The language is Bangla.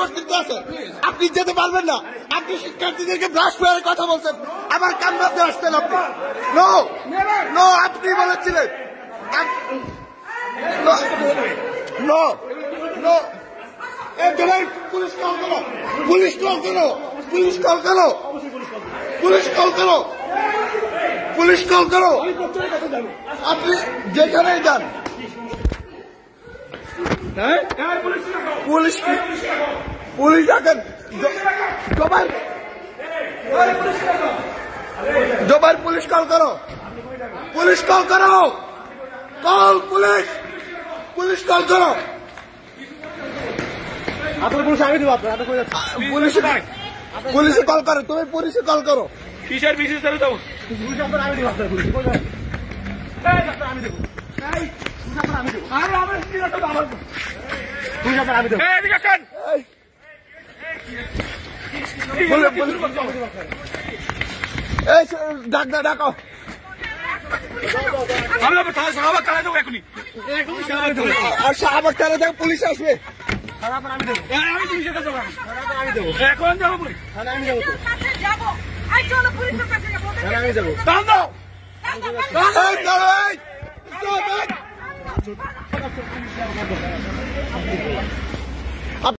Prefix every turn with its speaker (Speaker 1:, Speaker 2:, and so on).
Speaker 1: অস্তিত্ব আছে। আপনি যেতে পারবেন না। আপনি শিক্ষার্থীদেরকে ব্রাশ করে কথা বলছেন, আবার কান্নাতে আসছেন আপনি। নো নো, আপনি বলেছিলেন। নো নো, পুলিশ কল করো, পুলিশ কল করো, পুলিশ কল করো, পুলিশ কল করো, পুলিশ কল করো। আপনি যেখানেই যান, পুলিশ পুলিশ ডাকেন। জোবাইর পুলিশ কল করো, পুলিশ কল করো, কল পুলিশ, পুলিশ কল করো।
Speaker 2: আপনার পুলিশ আমি দেবো, আপনার
Speaker 1: পুলিশে কল করো, তুমি পুলিশে কল করো।
Speaker 2: কিসের বিশেষ আমি দেবো, আমি দেবো আপনার পুলিশ আমি দেবো,
Speaker 1: ডাকো। শাহবাগ থানা থেকে পুলিশ আসবে।
Speaker 2: আমি দেবো, আমি দেবো, এখন যাবো পুলিশ, আমি যাবো, আমি যাবো।